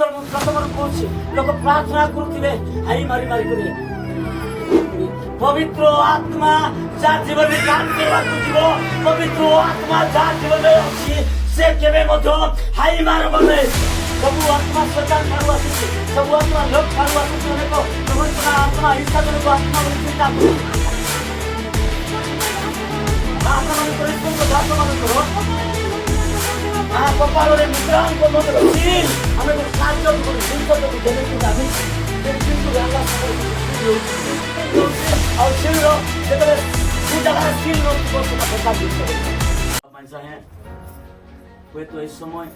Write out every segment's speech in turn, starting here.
प्रथम कौन लोक प्रार्थना करुवे हाई मारी मारी करे पवित्र आत्मा जा जीवन में काम करवाको जीव पवित्र आत्मा जा जीवन में अछि से केबे मधो हाई मार बने सब आत्मा सदा ठारू आसी सब आत्मा लोक ठारू आसी को पवित्र आत्मा ईसा जन को आत्मा में चिंता करो आत्मा में परिश्रम को दास मन करो आ कपाल रे मुद्रा को मत रखी हमें को साध्य को जिनको को देने को दाबी जिनको गाला और शिरो जेतले पूजा का स्किल नो को बता दीजिए मानसा है कोई तो इस समय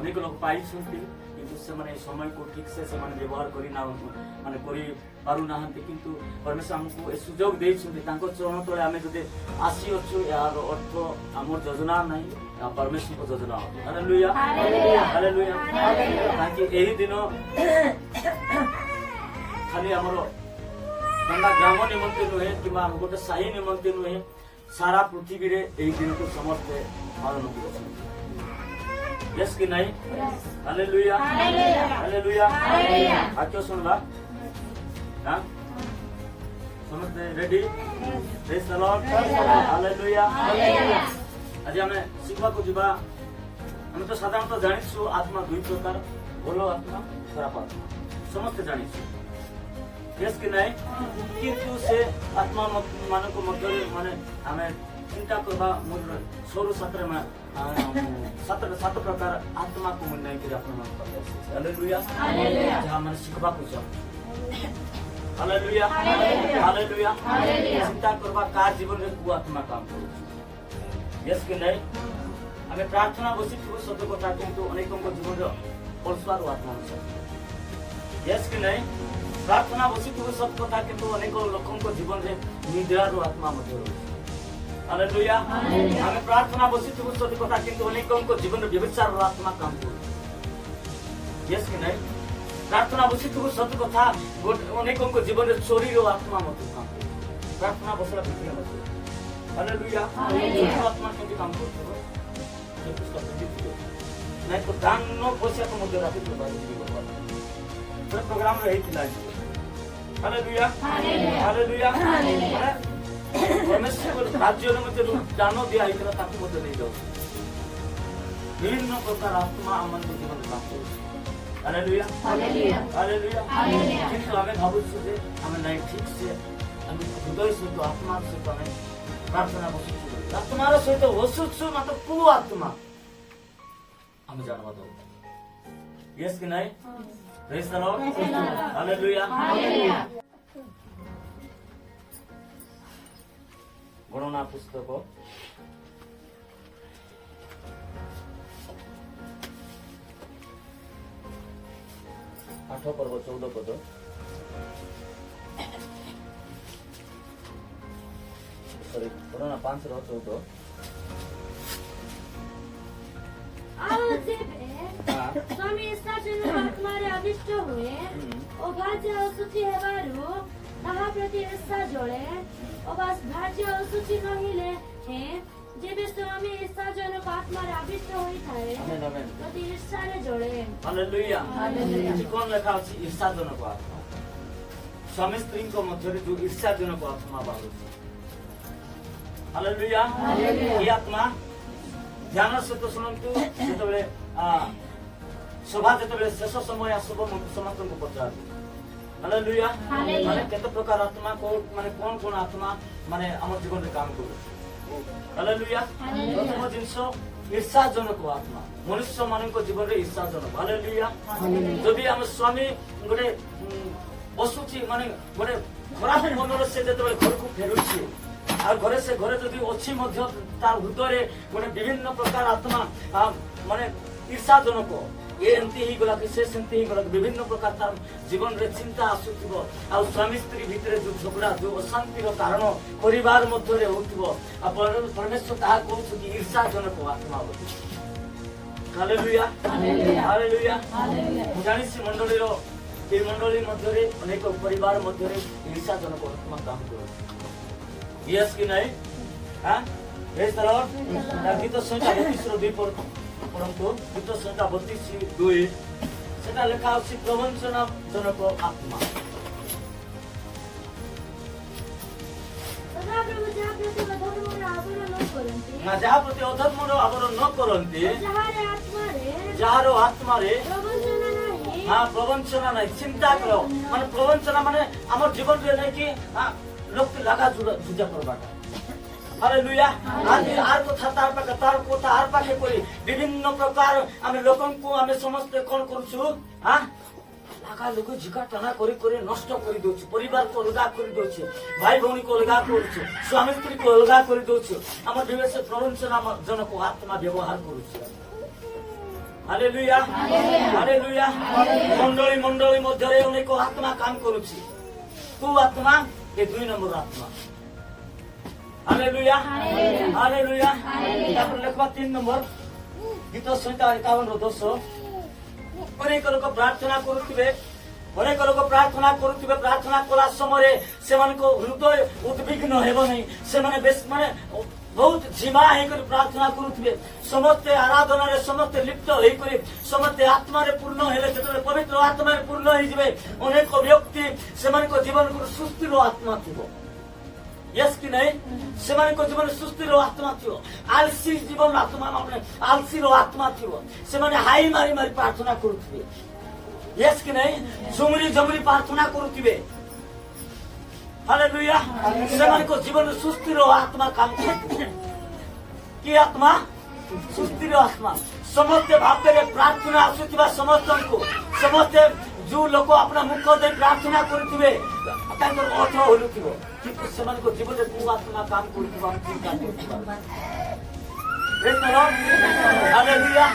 अनेक लोग पाई सुनती किंतु से माने समय को ठीक से माने व्यवहार करी ना माने करी पारु नाहंती किंतु परमेश्वर हमको ए सुयोग देई सुनती तांको चरण तळे आमे जदे आसी अछु यार अर्थ हमर योजना नहीं परमेश्वर को योजना हालेलुया हालेलुया हालेलुया ताकि एही दिन खाली हमरो गंगा ग्राम निमंत्रण नुहे किबा हम गोटे साही निमंत्रण नुहे सारा पृथ्वी रे एही दिन को समस्त पालन करछन यस कि नहीं हालेलुया हालेलुया हालेलुया आज्ञा सुनबा हां समझते ready praise the Lord hallelujah hallelujah आज हमें शिक्षा को जीवा हम तो साधारणतः जानिछु आत्मा दुई प्रकार भलो आत्मा खराब आत्मा समस्त जानिछु यस कि नहीं किंतु से आत्मा मान को मध्य माने हमें चिंता करबा मोर सोरु सत्र में सात प्रकार आत्मा को मन नहीं कि अपन मन पर हालेलुया हालेलुया जहां मन शिखबा को छ हालेलुया हालेलुया हालेलुया चिंता करबा का जीवन रे को आत्मा काम करू यस कि नहीं हमें प्रार्थना बसी थु सत्य कथा किंतु अनेकों को जीवन रे परस्पर आत्मा छ यस कि नहीं प्रार्थना बसी थु सत्य कथा किंतु अनेकों लोगों को जीवन रे निद्रा रो आत्मा मध्य हालेलुया हमें प्रार्थना बसी थु सत्य कथा किंतु अनेकों को जीवन में व्यभिचार रो आत्मा काम करू यस कि नहीं प्रार्थना बसी थु सत्य कथा अनेकों को जीवन में चोरी रो आत्मा मत काम करू प्रार्थना बसला भितर मत हालेलुया हालेलुया आत्मा के काम करू ये पुस्तक लिखियो नहीं तो दान नो बसिया को मध्य राखी तो बात प्रोग्राम रही थी हालेलुया हालेलुया हालेलुया परमेश्वर राज्य मध्य दान दिया इतना ताकि मध्य नहीं जाओ विभिन्न प्रकार आत्मा अमन को जीवन काम करू हालेलुया हालेलुया हालेलुया हालेलुया किंतु हमें भावुक से हमें नहीं ठीक से हम हृदय से तो आत्मा से तो हमें प्रार्थना बसुछु आत्मा रो सहित बसुछु मात्र को आत्मा हम जानवा दो यस कि नहीं praise the Lord hallelujah hallelujah गणना पुस्तक 8 पर्व 14 पद सॉरी गणना 5 रो 14 स्वामी इस्ताजन आत्मारे अभिष्ट हुए ओ भाज्य असुचि हेबारु ताहा प्रति इस्ता जोड़े ओ बस भाज्य असुचि नहिले हे जेबे स्वामी इस्ताजन आत्मारे अभिष्ट होई थाए आमेन आमेन प्रति इस्ता रे जोड़े हालेलुया हालेलुया कौन लिखा अछि इस्ताजन को आत्मा स्वामी स्त्री को मध्य रे जो इस्ताजन को आत्मा बाहर हालेलुया हालेलुया ये आत्मा ध्यान से तो सुनंतु जेतबे सभा जेतबे शेष समय आसब समस्त को पचार हालेलुया माने केते प्रकार आत्मा को माने कौन आत्मा माने हमर जीवन रे काम करू हालेलुया प्रथम जिंस ईर्ष्याजनक आत्मा मनुष्य मान को जीवन रे ईर्ष्याजनक हालेलुया जदि हम स्वामी गोटे बसुची माने गोटे खराब मनर से जेतबे घर को फेरुची आ घरे से घरे जदि अछि मध्य तार हृदय गोटे विभिन्न प्रकार आत्मा माने ईर्ष्याजनक ये एमती ही गला कि से सेमती ही गला विभिन्न प्रकार तार जीवन रे चिंता आसुथिबो आ स्वामी स्त्री भितरे जो झगड़ा जो अशांति रो कारण परिवार मध्य रे होथिबो आ परमेश्वर ताहा कहू कि ईर्ष्याजनक आत्मा होती हालेलुया हालेलुया हालेलुया जानि से मंडली रो ए मंडली मध्य रे अनेक परिवार मध्य रे ईर्ष्याजनक आत्मा काम करो यस कि नहीं हां प्रेज द लॉर्ड गीत संख्या 32 2 पर ପଢନ୍ତୁ ଗୀତ ସଂହିତା 32:2 ସେଟା ଲେଖା ଅଛି ପ୍ରବଞ୍ଚନା ଜନକ ଆତ୍ମା। ସଦାପ୍ରଭୁ ଯାହା ପ୍ରତି ଅଧର୍ମର ଆବରଣ ନ କରନ୍ତି, ନା ଯାହା ପ୍ରତି ଅଧର୍ମର ଆବରଣ ନ କରନ୍ତି, ଯାହାର ଆତ୍ମାରେ ପ୍ରବଞ୍ଚନା ନାହିଁ, ହଁ ପ୍ରବଞ୍ଚନା ନାହିଁ। ଚିନ୍ତା କର ମାନେ ପ୍ରବଞ୍ଚନା ମାନେ ଆମର ଜୀବନରେ ନାଇଁ କି ଲୋକ ଲାଗା ଯୁଜା କରବାଟା। हालेलुया आज आर कथा तार पाखे तार कथा आर पाखे कोई विभिन्न प्रकार आमे लोकंकु आमे समस्त कोन करछु हां लागा लोक झिका टाना करी करी नष्ट करी दोछु, परिवार को अलगा करी दोछु, भाई भौणी को अलगा करछु, स्वामी स्त्री को अलगा करी दोछु। हमर दिवस प्रवचन जनक आत्मा व्यवहार करछु। हालेलुया हालेलुया मंडली मंडली मध्यरे अनेक आत्मा काम करूछि। तू आत्मा ए 2 नंबर आत्मा। हालेलुया हालेलुया तापर लेखवा 3 नंबर गीत संहिता 51:10 अनेक लोक प्रार्थना करुथिबे, अनेक लोक प्रार्थना करुथिबे, प्रार्थना कला समय सेमानको हृदय उद्विग्न हेबो नै, सेमाने बेस माने बहुत जिमा हेकर प्रार्थना करुथिबे, समस्त आराधना रे समस्त लिप्त हेई करी समस्त आत्मा रे पूर्ण हेले जेतले पवित्र आत्मा रे पूर्ण हेई जिवे अनेक व्यक्ति सेमानको जीवन को सुस्थिर आत्मा थिबो। यस कि नहीं सेमानको जीवन सुस्थिर आत्मा थियो, आलसी जीवन आत्मा माने आलसी रो आत्मा थियो, सेमाने हाई मारी मारी प्रार्थना करुथिबे। यस कि नहीं झुमरी झुमरी प्रार्थना करुथिबे। हालेलुया सेमानको जीवन सुस्थिर आत्मा काम करथिबे। कि आत्मा सुस्थिर आत्मा समस्त भावरे प्रार्थना आसुथिबा समस्तनको समस्त जो लोक अपना मुख दे प्रार्थना करुथिबे तांकर अर्थ होलुथिबो किंतु सेमानको जीवन को आत्मा काम करुथिबा चिंता करुथिबा। Praise the Lord hallelujah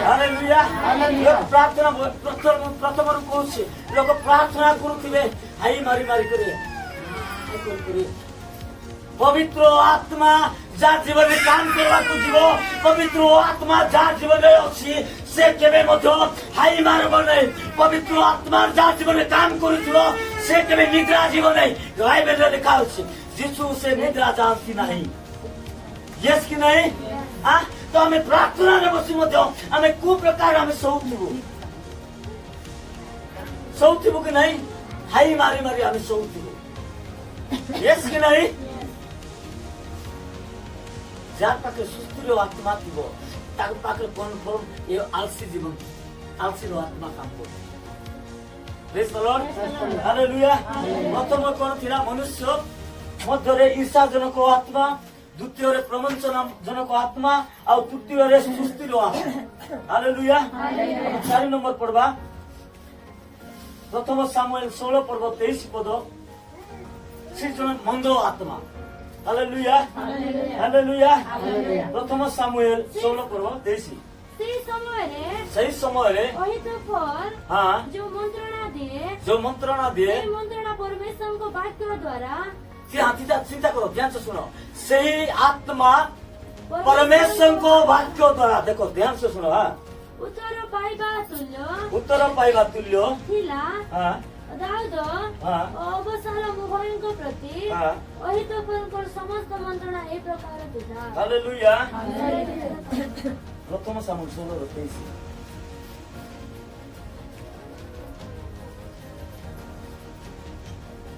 hallelujah लोक प्रार्थना प्रथम कोसे लोक प्रार्थना करुथिबे हाई मारी मारी करे पवित्र आत्मा जा जीवन में काम करवा को जीव पवित्र आत्मा जा जीवन में अछि से केबे मध्य हाई मारबो नै। पवित्र आत्मा जा जीवन में काम करूथिबो से केबे निद्रा जीवन नै। बाइबल लिखा अछि यीशु से निद्रा जानती नहीं। यस कि नहीं आ तो हमें प्रार्थना रे बसी मध्य हमें को प्रकार हमें सौथिबो कि नहीं हाई मारी मारी हमें सौथिबो। यस कि नहीं जार पाखे सुस्थिर आत्मा थिबो तार पाखे कन्फर्म ये आलसी जीवन आलसी रो आत्मा काम करे। प्रेज द लॉर्ड हालेलुया प्रथम कोन थिला मनुष्य मध्यरे ईर्षाजनक आत्मा, द्वितीय रे प्रवंचना जनक आत्मा और तृतीय रे सुस्थिर आत्मा। हालेलुया 4 नंबर पढ़वा प्रथम सामुएल 16 पर्व 23 पद से जन मंद आत्मा। हालेलुया हालेलुया प्रथम सामुएल 16 पर्व 23 सही समय रे हाँ जो मंत्रणा दिए मंत्रणा परमेश्वर को वाक्य द्वारा चिंता करो ध्यान से सुनो सही आत्मा परमेश्वर को वाक्य द्वारा देखो ध्यान से सुनो हाँ उत्तर पाइबा तुल्य थिला हाँ दाऊद अबशालोम उभयଙ୍କ प्रति अहितोफेलଙ୍କର ସମସ୍ତ ମନ୍ତ୍ରଣା ଏ ପ୍ରକାର ଥିଲା। हालेलुया प्रथम सामुएल 16:23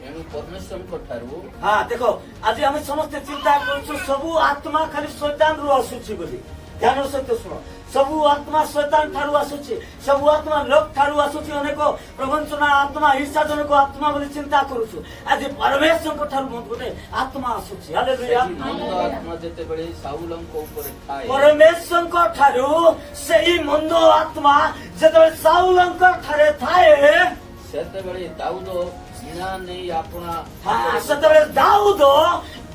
एणु परमेश्वर को ठारू हाँ देखो आज आम समस्त चिंता करूँ सबू आत्मा खाली शैतान रु आसुची बोली ध्यान सहित शुण सबू आत्मा शैतान ठारू आसुची सबू आत्मा लोक ठारू आसुची अनेक प्रवंचना आत्मा ईर्षाजनक आत्मा बोली चिंता करूँ आज परमेश्वर को ठारू गोटे आत्मा आसुची। हालेलुया आत्मा जेते बेले साउलଙ୍କ ऊपर थाए परमेश्वर को ठारू सही मंद आत्मा जेते साउलଙ୍କ ठारे थाए सेते बेले दाऊद बिना नहीं अपना हाँ सेते दाऊद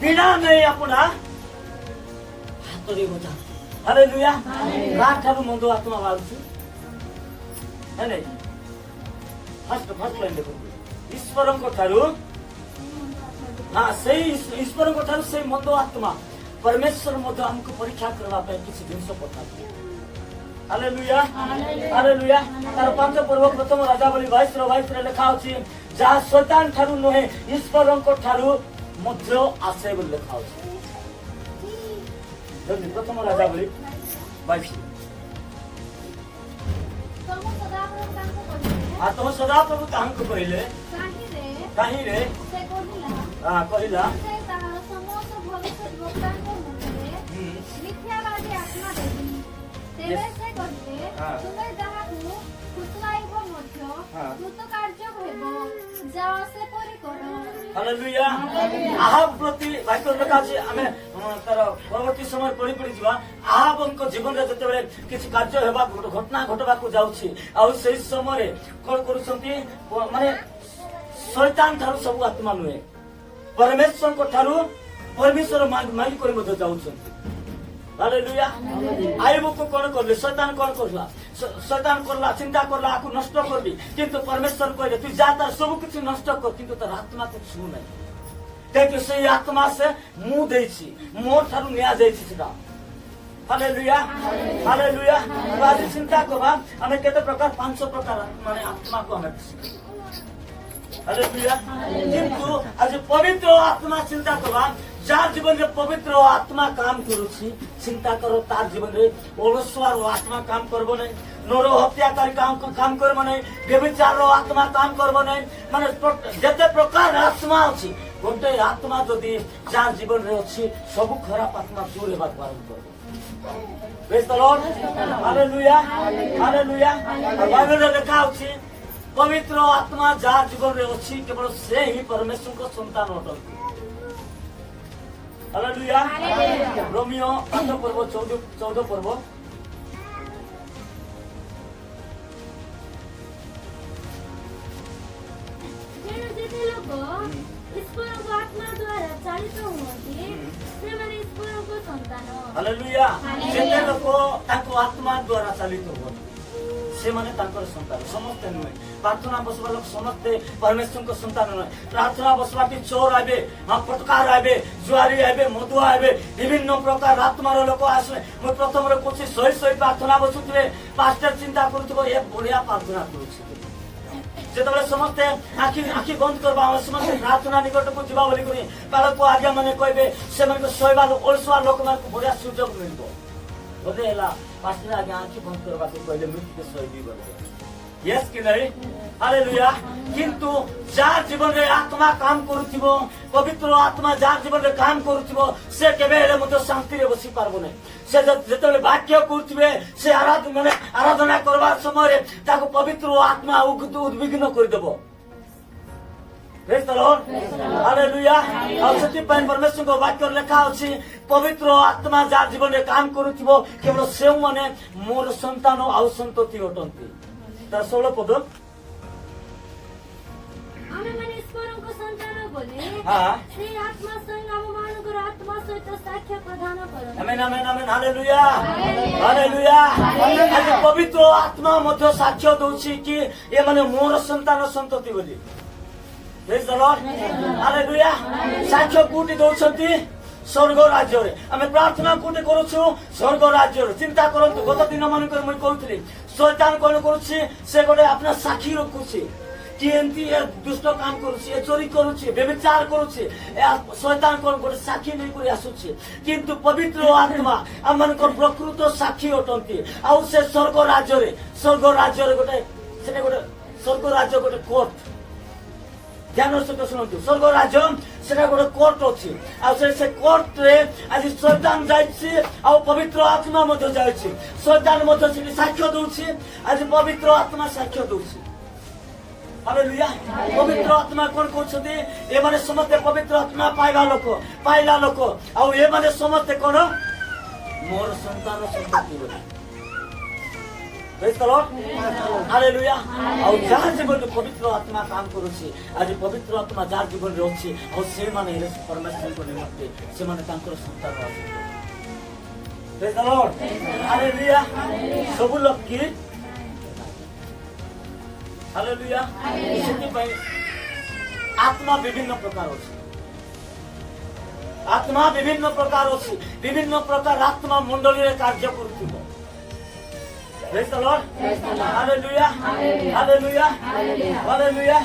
बिना नहीं अपना हाथ रे बजा। हालेलुया ठारू मंद आत्मा बाहरुछु है नहीं फर्स्ट लाइन देखो ईश्वर को ठारू हाँ सही ईश्वर को ठारू सही मंद आत्मा परमेश्वर मध्य हमको परीक्षा करवा पे किसी जिनस पठाते। हालेलुया हालेलुया तार 5 पर्व प्रथम राजावली 22 रे लिखा अछि जहाँ शैतान ठारू नहे ईश्वर को ठारू मध्य आसे बोली लिखा अछि। प्रथम राजावली 22 तुम सदाप्रभु तांको कहले କାହିଁ ରେ कहीं रे ସେ କହିଲା कहला ସେ ତାହାର ସମସ୍ତ ଭବିଷ୍ୟଦ୍ବକ୍ତାଙ୍କ ମଧ୍ୟରେ ମିଥ୍ୟାବାଦୀ ଆତ୍ମା ଦେବି। ତେବେ ସେ କହିଲେ ତୁମେ ଯାହାକୁ ଫୁସୁଲାଇବ ମଧ୍ୟ କୃତକାର୍ଯ୍ୟ ହେବ। ଯାଅ ସେପରି କର। हालेलुया आहाब प्रति वाक्य लेखा अछि आमे तार परवर्ती समय पढ़ी पढ़ी जीवा आहाबଙ୍କ ଜୀବନରେ ଯେତେବେଳେ କିଛି କାର୍ଯ୍ୟ ହେବା ଘଟଣା ଘଟବାକୁ ଯାଉଛି ଆଉ ସେହି ସମୟରେ କଣ କରୁଛନ୍ତି ମାନେ ଶୈତାନ ଠାରୁ ସବୁ ଆତ୍ମା ନୁହେଁ ପରମେଶ୍ୱରଙ୍କ ଠାରୁ ପରମେଶ୍ୱର ମାଗି କରି ମଧ୍ୟ ଯାଉଛନ୍ତି। हालेलुया आयुबକୁ କଣ କଲେ ଶୈତାନ କଣ କରିଲା ଶୈତାନ କରଲା ଚିନ୍ତା କରଲା ଆକୁ ନଷ୍ଟ କରିବି କିନ୍ତୁ ପରମେଶ୍ୱର କହିଲେ ତୁ ଯା ତାର ସବୁ କିଛି ନଷ୍ଟ କର କିନ୍ତୁ ତାର ଆତ୍ମାକୁ ଛୁଁ ନାହିଁ କାହିଁକି ସେଇ ଆତ୍ମା ସେ ମୁଁ ଦେଇଛି ମୋ ଠାରୁ ନିଆଯାଇଛି ସେଟା। हालेलुया हालेलुया ଆଜି ଚିନ୍ତା କରିବା ଆମେ କେତେ ପ୍ରକାର 5 ପ୍ରକାର ମାନେ ଆତ୍ମାକୁ ଆମେ हालेलुया କିନ୍ତୁ ଆଜି ପବିତ୍ର ଆତ୍ମା ଚିନ୍ତା କରିବା ଯାହା ଜୀବନରେ ପବିତ୍ର ଆତ୍ମା କାମ କରୁଛି ଚିନ୍ତା କର ତାର ଜୀବନରେ ଅଳସୁଆର ଆତ୍ମା କାମ କରିବ ନାହିଁ ନର ହତ୍ୟାକାରୀ କାମ କରିବ ନାହିଁ ବ୍ୟଭିଚାରର ଆତ୍ମା କାମ କରିବ ନାହିଁ ମାନେ ଯେତେ ପ୍ରକାର ଆତ୍ମା ଅଛି ଗୋଟେ ଆତ୍ମା ଯଦି ଯାହା ଜୀବନରେ ଅଛି ସବୁ ଖରାପ ଆତ୍ମା ଦୂର ହେବାକୁ ଆରମ୍ଭ କରିବ। Praise the Lord. Hallelujah. Hallelujah. ବାଇବେଲରେ ଲେଖା ଅଛି ପବିତ୍ର ଆତ୍ମା ଯାହା ଜୀବନରେ ଅଛି କେବଳ ସେ ହିଁ ପରମେଶ୍ୱରଙ୍କ ସନ୍ତାନ ଅଟନ୍ତି। हालेलुया रोमियो 5 पर्व 14 पर्व ତେଣୁ ଯେତେ ଲୋକ ଈଶ୍ୱରଙ୍କ ଆତ୍ମା ଦ୍ୱାରା ଚାଳିତ ହୁଅନ୍ତି ସେମାନେ ଈଶ୍ୱରଙ୍କ ସନ୍ତାନ। हालेलुया ଯେତେ ଲୋକ ତାଙ୍କ ଆତ୍ମା ଦ୍ୱାରା ଚାଲିତ ହୁଅନ୍ତି ସେମାନେ ତାଙ୍କର ସନ୍ତାନ ସମସ୍ତେ ନୁହେଁ ପ୍ରାର୍ଥନା ବସିବା ଲୋକ ସମସ୍ତେ ପରମେଶ୍ୱରଙ୍କ ସନ୍ତାନ ନୁହେଁ ପ୍ରାର୍ଥନା ବସିବାଟି ଚୋର ଆଇବେ ପଟକାର ଆଇବେ ଜୁଆରୀ ଆଇବେ ମଦୁଆ ଆଇବେ ବିଭିନ୍ନ ପ୍ରକାର ଆତ୍ମାର ଲୋକ ଆସିବେ ମୁଁ ପ୍ରଥମରେ କହୁଛି ଶହେ ପ୍ରାର୍ଥନା ବସୁଥିବେ ପାଷ୍ଟର ଚିନ୍ତା କରୁଥିବ ଏ ବଢିଆ ପ୍ରାର୍ଥନା କରୁଛି ଯେତେବେଳେ ସମସ୍ତେ ଆଖି ବନ୍ଦ କରିବା ଆମେ ସମସ୍ତେ ପ୍ରାର୍ଥନା ନିକଟକୁ ଯିବା ବୋଲି କରି କାଳକୁ ଆଜ୍ଞା ମାନେ କହିବେ ସେମାନଙ୍କୁ ଶୋଇବା ଅଳସୁଆ ଲୋକମାନଙ୍କୁ ବଢିଆ ସୁଯୋଗ ମିଳିବ ବୋଧେ ହେଲା पास्टर आगे आंखी बंद करवाते पहले मृत्यु के सही बोल यस कि नहीं हालेलुया किंतु जार जीवन रे आत्मा काम करूथिबो पवित्र आत्मा जार जीवन रे काम करूथिबो से केबे हेले मते शांति रे बसी पारबो नै से जेतेले वाक्य करूथिबे से आराधना करबार समय ताको पवित्र आत्मा उद्विग्न कर देबो। Praise the Lord. हालेलुया और सती पाइन परमेश्वर को वाक्य लेखा अछि पवित्र आत्मा जा जीवन रे काम करूथिबो केवल सेउ माने मोर संतान आउ संतति अटंती तार 16 पद ଆମେ ମାନେ ଈଶ୍ୱରଙ୍କ ସନ୍ତାନ ବୋଲେ हां ସେ ଆତ୍ମା ସ୍ୱୟଂ ଆମମାନଙ୍କର ଆତ୍ମା ସହିତ ସାକ୍ଷ୍ୟ ପ୍ରଦାନ କରନ୍ତି। आमेन आमेन आमेन हालेलुया हालेलुया आज पवित्र आत्मा मध्य साक्ष्य दउछि कि ए माने मोर संतान संतति बोली। Praise the Lord. हालेलुया साक्ष्य कोटी दउछंती स्वर्ग राज्य रे आमे प्रार्थना कोटी करूछु स्वर्ग राज्य रे चिंता करंतु गत दिन मानकर मुई कहउतली शैतान कोन करूछि से गोटे अपना साक्षी रखुछि कि एंती दुष्ट काम करूछि चोरी करूछि व्यभिचार करूछि शैतान कोन गोटे साक्षी नै करी आसुछि किंतु पवित्र आत्मा हमनकर प्रकृत साक्षी अटंती आ से स्वर्ग राज्य रे गोटे सेने गोटे स्वर्ग राज्य गोटे कोर्ट ध्यान सहित शुणु स्वर्ग राज्य सेटा गोटे कोर्ट अच्छी से कोर्ट रे आज शैतान जाइछि आ पवित्र आत्मा मध्य जाइछि शैतान मध्य से साक्ष्य दउछि आज पवित्र आत्मा साक्ष्य दउछि। हालेलुया पवित्र आत्मा कोन कहउछथि ए माने समस्त पवित्र आत्मा पाइला लोक आ ए माने समस्त कोन मोर संतान संतति बोली। Praise the Lord. हालेलुया और जहाँ जीवन में पवित्र आत्मा काम करूछि आज पवित्र आत्मा जार जीवन रे अछि और से माने परमेश्वर को निमंत्रे से माने तांकर संतान अछि। Praise the Lord. हालेलुया सब लोग की हालेलुया सेति पई आत्मा विभिन्न प्रकार अछि विभिन्न प्रकार आत्मा मंडली रे कार्य करूथिबो। Praise the Lord. Hallelujah. Hallelujah. Hallelujah.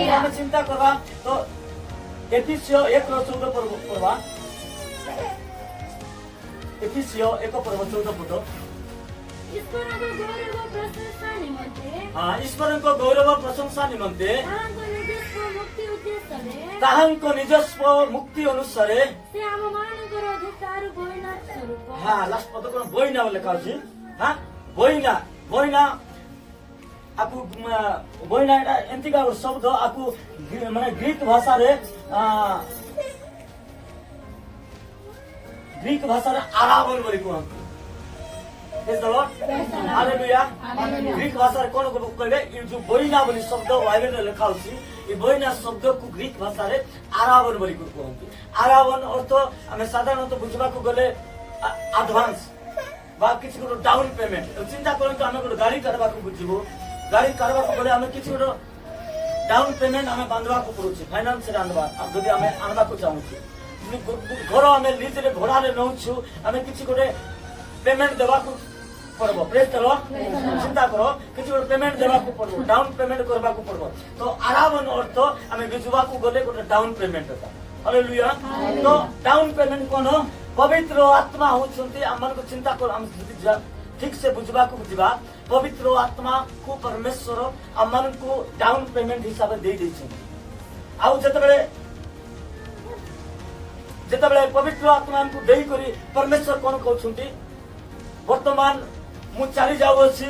हम चिंता करबा तो एफिसियो 1:14 पढ़बा एफिसियो 1:14 पढ़ो ଈଶ୍ୱରଙ୍କ ଗୌରବ ପ୍ରଶଂସା ନିମନ୍ତେ ईश्वरको गौरव प्रशंसा निमन्ते ତାହାଙ୍କ ନିଜସ୍ୱ ମୁକ୍ତି ତାହାଙ୍କ ନିଜସ୍ୱ ମୁକ୍ତି ଅନୁସାରେ ଉଦ୍ଦେଶ୍ୟରେ ସେ ଆମମାନଙ୍କର ଅଧିକାର ବଇନା ସ୍ୱରୂପ ଲାଷ୍ଟ ପଦ କଣ ବଇନା ବୋଲି ଲେଖା ଅଛି ବଇନା ବଇନା आपको बइना एटा एंतिका एक शब्द आपको माने ग्रीक भाषा रे आरावन बोली कहते praise the Lord hallelujah Greek भाषा रे कोन कहले ई जो बइना बोली शब्द बाइबल रे लिखा अछि ई बइना शब्द को ग्रीक भाषा रे आरावन बोली कहते आरावन अर्थ हमें साधारणतः बुझबा को गले एडवांस बा किसी को डाउन पेमेंट चिंता करंतु हमें को गाड़ी करबा को बुझिबो गाड़ी करबा को बोले हमें किसी को डाउन पेमेंट हमें बांधवा को पड़ुछि फाइनेंस रे आनबा अब जदि हमें आनबा को चाहू घर हमें लीज रे भड़ा रे नउछु हमें किसी को पेमेंट देबा को पड़बो प्रेज द लॉर्ड चिंता करो किसी को पेमेंट देबा को पड़बो डाउन पेमेंट करबा को पड़बो तो आरावन अर्थ हमें बिजुबा को गले गोटे डाउन पेमेंट होता हालेलुया तो डाउन पेमेंट कोन पवित्र आत्मा होछंती हमन को चिंता कर हम ठीक से बुझबा को बुझबा पवित्र आत्मा को परमेश्वर हमन को डाउन पेमेंट हिसाब दे दै छै आउ जेतबेले पवित्र आत्मा हमको देई करी परमेश्वर कोन कहउछंती वर्तमान मु चली जाउ अछि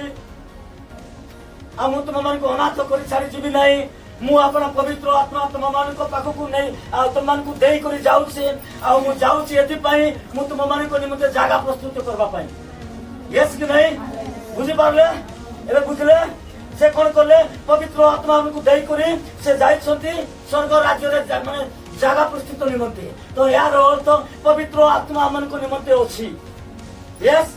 आ मु तुम मन को अनाथ करी चली जीवी नहीं मु अपना पवित्र आत्मा तुम मान को पाख को नहीं आ तुम मान को देई करी जाउ छी आ मु जाउ छी एति पई मु तुम मान को निमंते जागा प्रस्तुत करबा पई यस कि नहीं बुझी पारले एबे बुझले से कोन करले पवित्र आत्मा हमको देई करी से जाई छथि स्वर्ग राज्य रे माने जागा प्रस्तुत निमंते तो यार अर्थ पवित्र आत्मा मन को निमंते अछि यस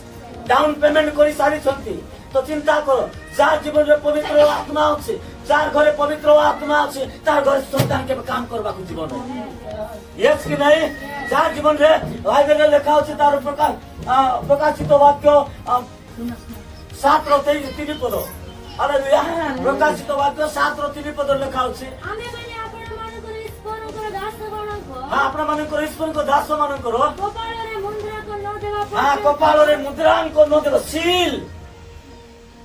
डाउन पेमेंट करी सारी छथि तो चिंता करो जार जीवन रे पवित्र आत्मा अछि जार घरे पवित्र आत्मा अछि तार घरे संतान के काम करबा को जीवन यस कि नहीं जार जीवन रे बाइबल रे लिखा अछि तार प्रकार प्रकाशित वाक्य 7:3 पद हालेलुया प्रकाशित वाक्य 7:3 पद लिखा अछि ଆମେ ମାନେ ଆପଣମାନଙ୍କର ଈଶ୍ୱରଙ୍କର ଦାସଗଣଙ୍କ आपण मानकर ईश्वर को दास मानकर କପାଳରେ ମୁଦ୍ରାକ ନ ଦେବା कपाल रे मुद्रांक न देव सील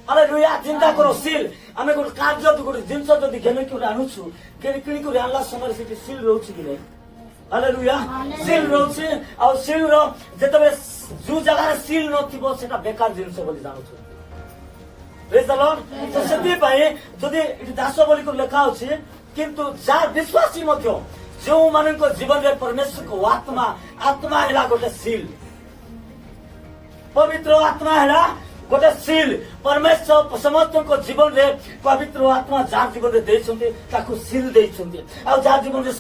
हालेलुया चिंता करो सील आमे गोटे कार्य गोटे जिनस जदि घेन कि आणुछु किणी को आनला समय से सील रहउछि कि नै हालेलुया सील रहउछि आ सील रो जेतबे जो जगह रे सील नथिबो सेटा बेकार जिनस बोली जानुछु प्रेज द लॉर्ड तो सेति पई जदि दास बोली को लेखा अछि किंतु जा विश्वासी मध्य जो मानक जीवन रे परमेश्वर को आत्मा हैला गोटे सील पवित्र आत्मा हैला गोटे सील परमेश्वर समस्त को जीवन रे पवित्र आत्मा जा जीवन रे देछन्ते ताकू सील देछन्ते आ जा जीवन रे